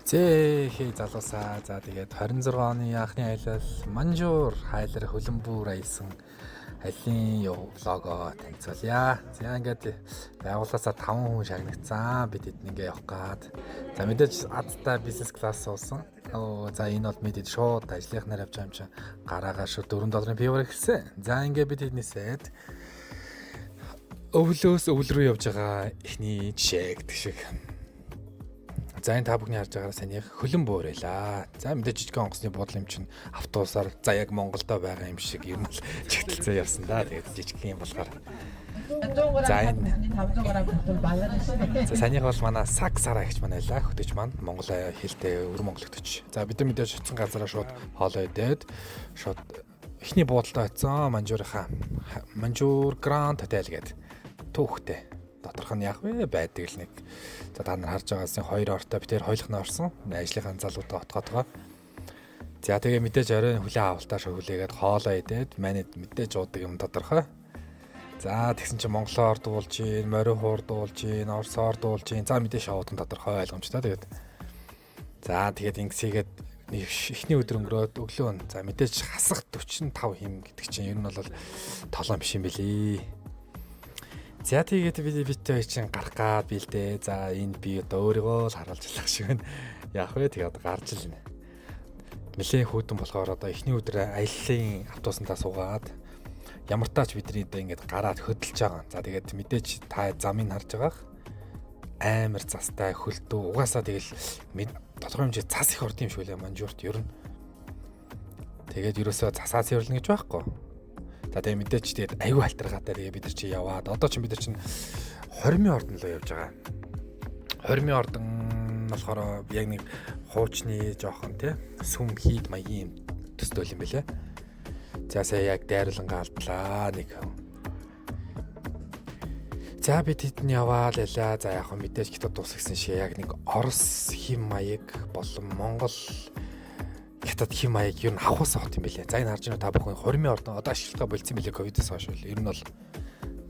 Зээхэй залуусаа. За тэгээд 26 оны анхны аялал Манжуур хайлар хөлбөмбөр аялсан аялын лого танилцуулъя. За ингээд байгууллагаасаа 5 хүн шагнагдсан. Бид эдэн ингээ явах гээд. За мэдээж адтай бизнес класс суусан. За энэ бол мэдээд шууд ажлынхнаар явж байгаа юм чинь гараагаа шууд $4 пивэр ихсэн. За ингээ бид эднээсээд өвлөөс өвл рүү явж байгаа ихний жишээ гэдэг шиг. За энэ та бүхний харж байгаараа санийх хөлбөмбөр байлаа. За мэдээж жижиг онгоцны буудлын юм чинь автобусаар за яг Монголдо байгаа юм шиг юм л чигтэлцээ явсан да. Тэгээд жижиг юм болохоор. За энэ 500 грамм хүртэл баялаа шээ. За санийх бол манай саг сараа гэж манай байлаа. Хөтөч маань Монгол хэлтэй өр Монгол хөтөч. За бид нар мэдээж очсон газараа шууд хоолоо идээд шууд ихний буудалд очсон Манжуурынхаа Манжуур Гранд Хотел гэдэг түүхтэй. Доторх нь яг байдаг л нэг. За та нар харж байгаасын 2 ортой би тэр хойлохноо орсон. Ажлынхаа залуудаа отгоотгоо. За тэгээ мэдээж орой хүлээ авалтаа шүглээгээд хоолоо идээд манайд мэдээж уудаг юм тодорхой. За тэгсэн чинь Монголоор дуулж гин, морин хуур дуулж гин, орсоор дуулж гин. За мэдээж шоудан тодорхой ойлгомжтой тэгээд. За тэгээд ингэсийгээд эхний өдөр өнгөрөөд өглөө. За мэдээж хасах 45 хим гэдэг чинь ер нь бол толон биш юм билий. За тэгээд бид чинь гарах гад билдээ. За энэ би одоо өөрийгөө л харуулж ялах шиг байна. Яг вэ тэгээд гарч л нэ. Нэлээ хүүдэн болохоор одоо эхний өдөр аяллаа автобусандаа суугаад ямар таач бидний одоо ингээд гараад хөдөлж байгаа. За тэгээд мэдээж та замыг харж байгаах амар застай хөлтөө угаасаа тэгэл тодорхой хэмжээ цас их орд юм шүү лээ Манжуурт ер нь. Тэгээд ерөөсөө цасаа цэвэрлэн гэж байхгүй. За тэгээ мэдээч тэгээд аюу халтаргаатай тэгээ бид нар чи яваад одоо ч бид нар чинь 20 ордон руу явж байгаа. 20 ордон болохоор яг нэг хуучны жоохон тий сүм хийд маягийн төстэй юм байлаа. За сая яг дайрлангаа алдлаа нэг. За бид хэдэн яваал ялаа. За яг мэдээж хятад тус гэсэн шиг яг нэг Орос хим маяг болон Монгол хятад хим маяг ер нь авахсаа хот юм байлээ. За энэ харж байгаа та бүхэн 20 ордон одоо ашиглалтаа болцсон билээ ковидос хойш л. Ер нь бол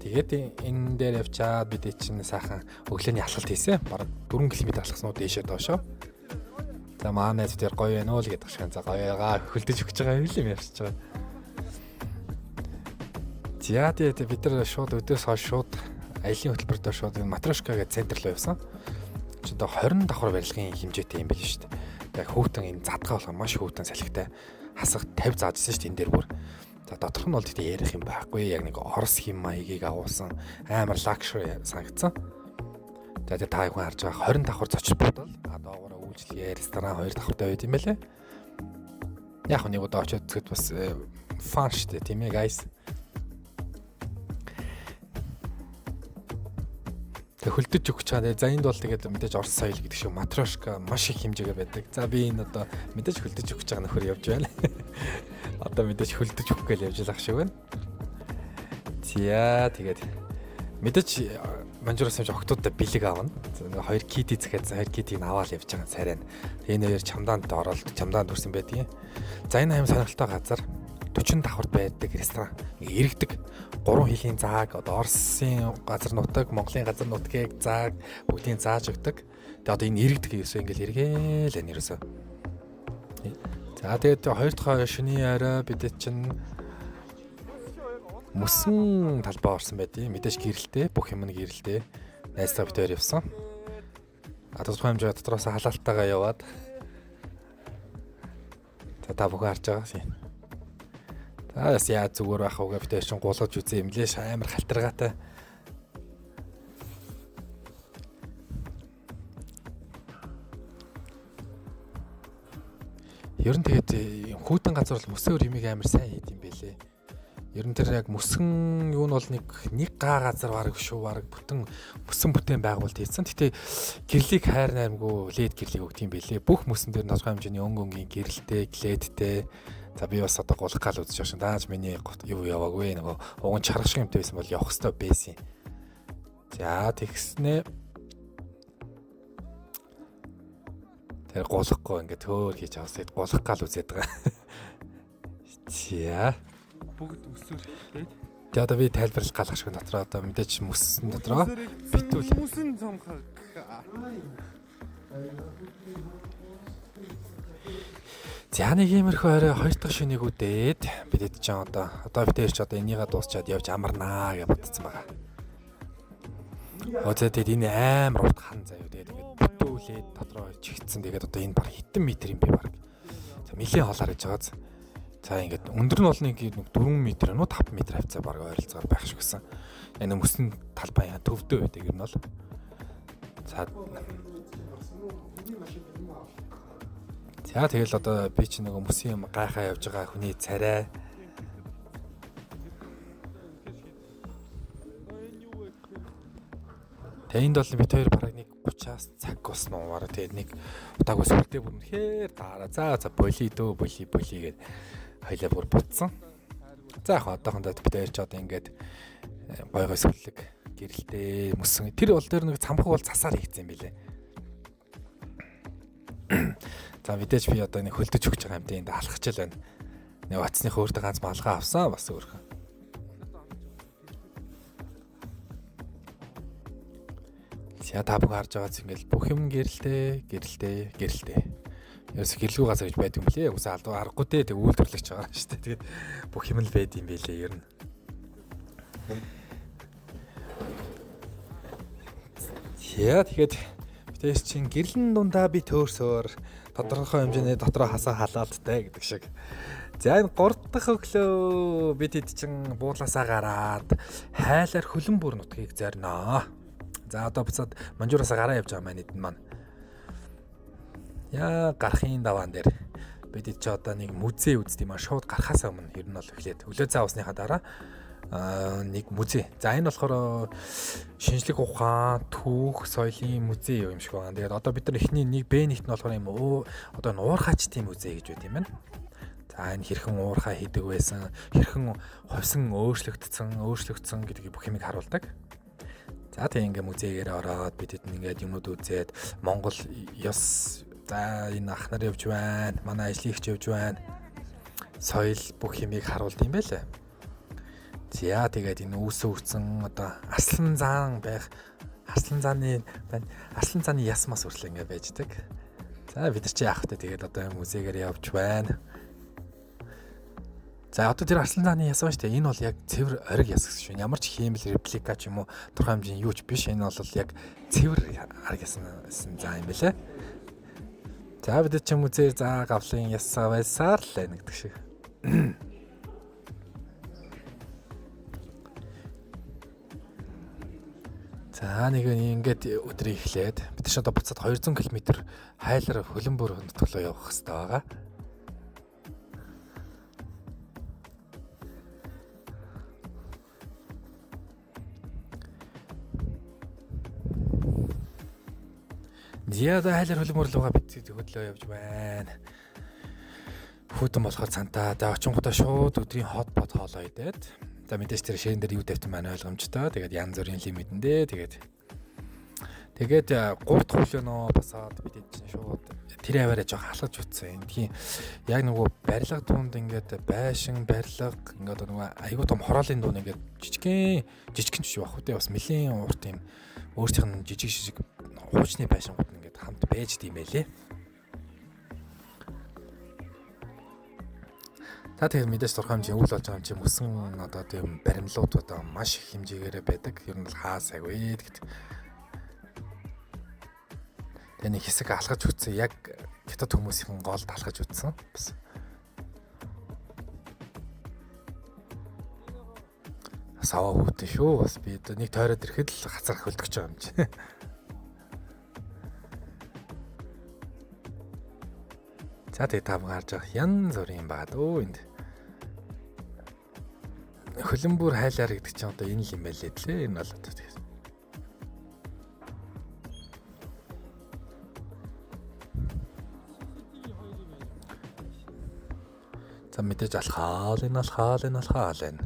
тэгээд энэ дээр явчаад бид чинь сайхан өглөөний алхалт хийсэн. Бараг 4 км алхаснууд дээшээ доошоо. За манай тэр гоё байна уу л гэдэг шиг. За гоёгаа хөлдөж өгч байгаа юм ярьж байгаа. За тэгээд бид нар шууд өдөөс хойш шууд аялын хөтөлбөртөө шууд Матрошка гэх центр руу явсан. Чи одоо 20 давхар барилгын хэмжээтэй юм биш шүү дээ. Яг хүүтэн энэ задгаа болох маш хүүтэн салхитай хасах 50 заажсэн шүү дээ энэ дээр бүр. За доторх нь бол тэгтээ ярих юм байхгүй. Яг нэг Орос хим маягийг агуулсан амар лакшри санагдсан. За тэгээ та хүн харж байгаа 20 давхар зочид бодвол доогоороо үйлчлэгээ ресторан 2 давхартай байд юм байлээ. Яг нэг удаа очиод зүгт бас фан шүү дээ тийм ээ guys. Хөлдөж өгч чаа. За энд бол тэгээд мэдээж Орос соёл гэдэг шиг Матрошка маш их хэмжээгээр байдаг. За би энэ одоо мэдээж хөлдөж өгч байгаа нөхөр явж байна. Одоо мэдээж хөлдөж өгөх гээл явж байгаа шиг байна. За тэгээд мэдээж Манжуураас юмж октоудаа бэлэг аавна. За 2 кит эзэхэд 2 китийг аваад явж байгаа царай. Энэ хоёр чамдаанд оролт чамдаанд хүрсэн байдгийг. За энэ аим сонирхолтой газар 40 давхарт байдаг ресторан. Иргэдэг 3 хилийн зааг одоо Оросын газар нутаг, Монголын газар нутгийг зааг бүгдийг зааж өгдөг. Тэгээ одоо энэ иргэдэг ерөөсөө ингээл эргээл энэ ерөөсөө. За тэгээд 2 дахь шөнийн арай бид чинь мөсөн талбай орсон байдیں۔ Мэдээж гэрэлтэй, бүх юм нь гэрэлтэй. Найзтай битээр явсан. Тодорхой хэмжээ дотроос халаалтайгаа яваад. За та бүхэн харж байгаа юм. Таас яа зүгээр байх уу гэвтэй чинь гулгаж үзээ юм лээ амар халтаргаатай. Ер нь тэгээд хүүтэн газар бол мөсөн өрөмийг амар сайн хийд юм бэлээ. Ер нь тэр яг мөсөн юу нь бол нэг га газар бараг шүү бараг бүтэн мөсөн бүтээн байгуулалт хийсэн. Гэтэ гэрлийг хайр наймгүй лед гэрлийг өгд юм бэлээ. Бүх мөсөн дээр тодорхой хэмжээний өнгийн гэрэлтэй, ледтэй. За би бас одоо гулах гал үзэж шин дааж миний юу яваагүй нөгөө уган чарах шиг юмтай байсан бол явах хэрэгтэй байсан. За тэгснэ. Тэр гулахгүй ингээд хөөр хийж авсад гулах гал үзээд байгаа. За бүгд өсөр тэгээд тэгээ одоо би тайлбарлах галах шиг дотроо одоо мэдээж мөсөн дотроо битүүл мөсөн цомхаг За нэг иймэрхүү орой 2 дахь шөнийг үдээд бидэд ч одоо бид ч одоо энийгээ дуусчаад явж амарнаа гэж бодсон байгаа. Тэгээд энэ амар урт хан заяа тэгээд бүтүүлээд дотроо чигтсэн тэгээд одоо энэ баг хитэн метр юм би баг. За нилийн хоолоор гэж байгаа. За ингээд өндөр нь бол нэг 4 м нуу 5 м хавцаа баг ойролцоогоор байх шиг гэсэн. Энэ мөсөн талбай төвдөө байдаг юм бол. За тэгэл одоо би чи нэг мөсөн юм гайхаа явж байгаа хүний царай. Энд бол бид хоёр бараг нэг 30-аас цаг болсон уу. Тэгээд нэг удаагүй сүрдээ бүр үнэхээр дараа. За боли гээд хоёлаа бүр бутсан. За яг одоохондоо бид хоёр ч одоо ингээд гойгой сүлэг гэрэлтэй мөсөн. Тэр бол тэр нэг цамхаг бол засаар хийгдсэн юм билэ. За мэдээж би одоо нэг хөлдөж өгч байгаа юм дээ. Энд алхаж л байна. Нэг ватсных өөртөө ганц малгай авсан бас өөрхөн. За та бүхэн харж байгаац ингээл бүх юм гэрэлтэй. Ерөөс гэрлгүй газар гэж байдаг юм лээ. Үгүй алдаа аргагүй дээ. Тэг үйлдвэрлэж байгаа шүү дээ. Тэгээд бүх юм л байд юм байлээ ер нь. Тэгээд бидээс чинь гэрлэн дундаа би төөрсөөр тодорхой хэмжээний дотроо хасаа халаалттай гэдэг шиг. За энэ 3 дахь өглөө бид хэд чин буудлаасаа гараад хайлаар хөлөн бүр нутгийг зорноо. За одоо буцаад манжуураасаа гараа явж байгаа манайд маань. Яа гарахын даваан дээр бид ч одоо нэг музей үздэг юм аа. Шууд гарахаас өмнө ер нь бол эхлээд өглөө цаа усныхаа дараа нэг музей. За энэ болохоор шинжлэх ухаан, түүх, соёлын музей юм шиг байна. Тэгээд одоо бид нар эхний нэг Б1-т нь болохоор юм одоо уурхайчдын музей гэж байт юм байна. За энэ хэрхэн уурхай хийдэг байсан, хэрхэн ховсон өөрчлөгдсөн гэдгийг бүх юмыг харуулдаг. За тийм ингээ музейгээр ороод бид ингээд юмнууд үзээд Монгол ёс за энэ ах нар явж байна, манай ажлынхч явж байна. Соёл бүх юмыг харуулд юм байлаа. За тэгээд энэ үүсэн одоо арслан зааны ясмаас хүртэл ингээ байждаг. За бид нар чи яах вэ? Тэгээд одоо музейгээр явж байна. За одоо тэр арслан зааны яс ба штэ. Энэ бол яг цэвэр ориг яс гэсэн шүү. Ямар ч хиймэл реплика ч юм уу тодорхой хэмжээний юу ч биш. Энэ бол яг цэвэр ариг ясан заа юм байлаа. За бид ч музейр за гавлын ясаа байсаар л байна гэдэг шиг. За нэг ингээд өдрийг эхлээд бид ч одоо буцаад 200 км хайлаар хөлөн бүр нутглоо явах хэрэгтэй байгаа. Зяада хайлаар хөлбөр руугаа бид хөдлөө явж байна. Хүүтэн болохоор цантаа. За очингуудаа шууд өдрийн хот хоолоо идээд. За мэдээж тэр ширэн дээр юу тавьсан маань ойлгомжтой. Тэгээд янз бүрийн лимитэндээ тэгээд 3 дахь өглөөнөө басаад бид чинь шууд тэр аваараа жоох халахж утсан. Тийм яг нөгөө барилга тунд ингээд байшин барилга ингээд нөгөө айгуу том хороолын дуун ингээд жижигхэн ч байх үү. Бас нэлийн урт юм өөртөөх нь жижиг хуучны байшингууд ингээд хамт байж дийм байлээ. Та тэгээд мэдээж тодорхой хэмжээний үйл болж байгаа юм чинь мөсөн одоо тийм баримлууд одоо маш их хэмжээгээр байдаг. Ер нь бол хаасаагүй гэдэг. Тэгээ нэг хэсэг алхаж үтсэн. Яг хятад хүмүүсийн голд алхаж үтсэн. Саваа хүүтэн шүү. Бас би нэг тойроод ирэхэд л хацрах хөлдөгч байгаа юм чи. За тэгээ та бүхэн харж байгаа янз бүрийн байгаа дөө энд. Хөлөн бүр хайлаар гэдэг чинь одоо энэ л юм байлээ лээ. Энэ бол одоо тэгээ. За мэдээж алхаал энэ.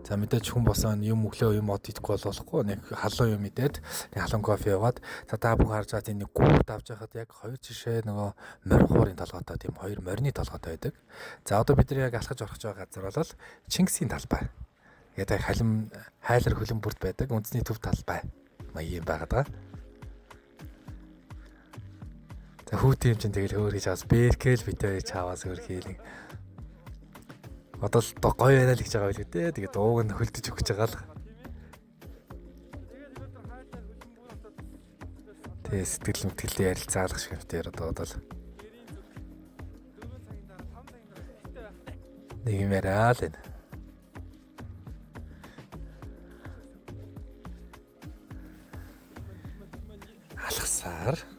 За мэдээж хүн босоо юм өглөө юм од идэхгүй болохгүй нэг халуун юм идээд нэг халуун кофе яваад за та бүхэн харж байгаа тийм нэг гүрд авч яхад яг хоёр жишээ нөгөө морин хуурын толгойтой тийм хоёр морины толгойтой байдаг. За одоо бид нар яг алхаж орох байгаа газар бол Чингисийн талбай. Тэгээд хайлар хөлөн бүрд байдаг үндэсний төв талбай маяг юм байгаад байгаа. За хүүтэй юм чинь тэгэл хөөр хийж аваас бэркэл битээ чааваас өөр хийлэг. Одоо л гоё яриа л гэж байгаа байл үү. Тэгээд дууг нь хөлдөж өгч байгаа л. Тэгээ сэтгэл мэтгэлтэй ярилцаалах шиг юм дээр одоо л. Нэг юм яриа л энэ. Алхасаар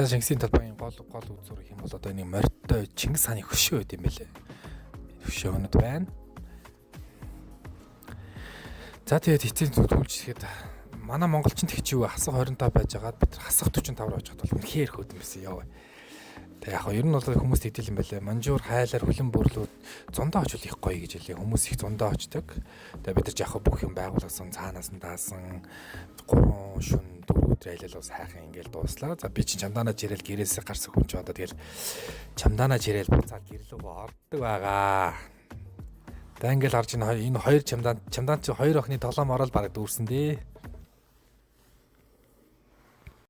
Шингисийн талбайгийн гол үзүүр гэх юм бол одоо нэг морьтой Чингис хааны хөшөө байд юм байлээ. Хөшөөнүүд байна. За тэгээд эцсийн зүтгүүлжихэд манай монголчин тэгч юу хасах 25 байж байгаад бид хасах 45 руу очиход бол үнэхээр хөөд юм байсан яа. Тэг яг ер нь бол хүмүүс тэгдэл юм байлээ. Манжуур хайлаар хүлэн бүрлүүд зундаа очвол их гоё гэж хэлээ. Хүмүүс их зундаа очдог. Тэгээ бид нар яг бүх юм байгуулсан цаанаас нь даасан 3 шүн 4 өдөр айлал бас хайхан ингээл дууслаа. За би чинь чамдаанаа жирэл гэрээсээ гарсан хүн ч одоо тэгэл чамдаанаа жирэл буцаад гэрлүүгөө ордог байгаа. За ингээл харж энэ хоёр чамдаан чи хоёр охины тоглоом ороод бараг дүүрсэн дээ.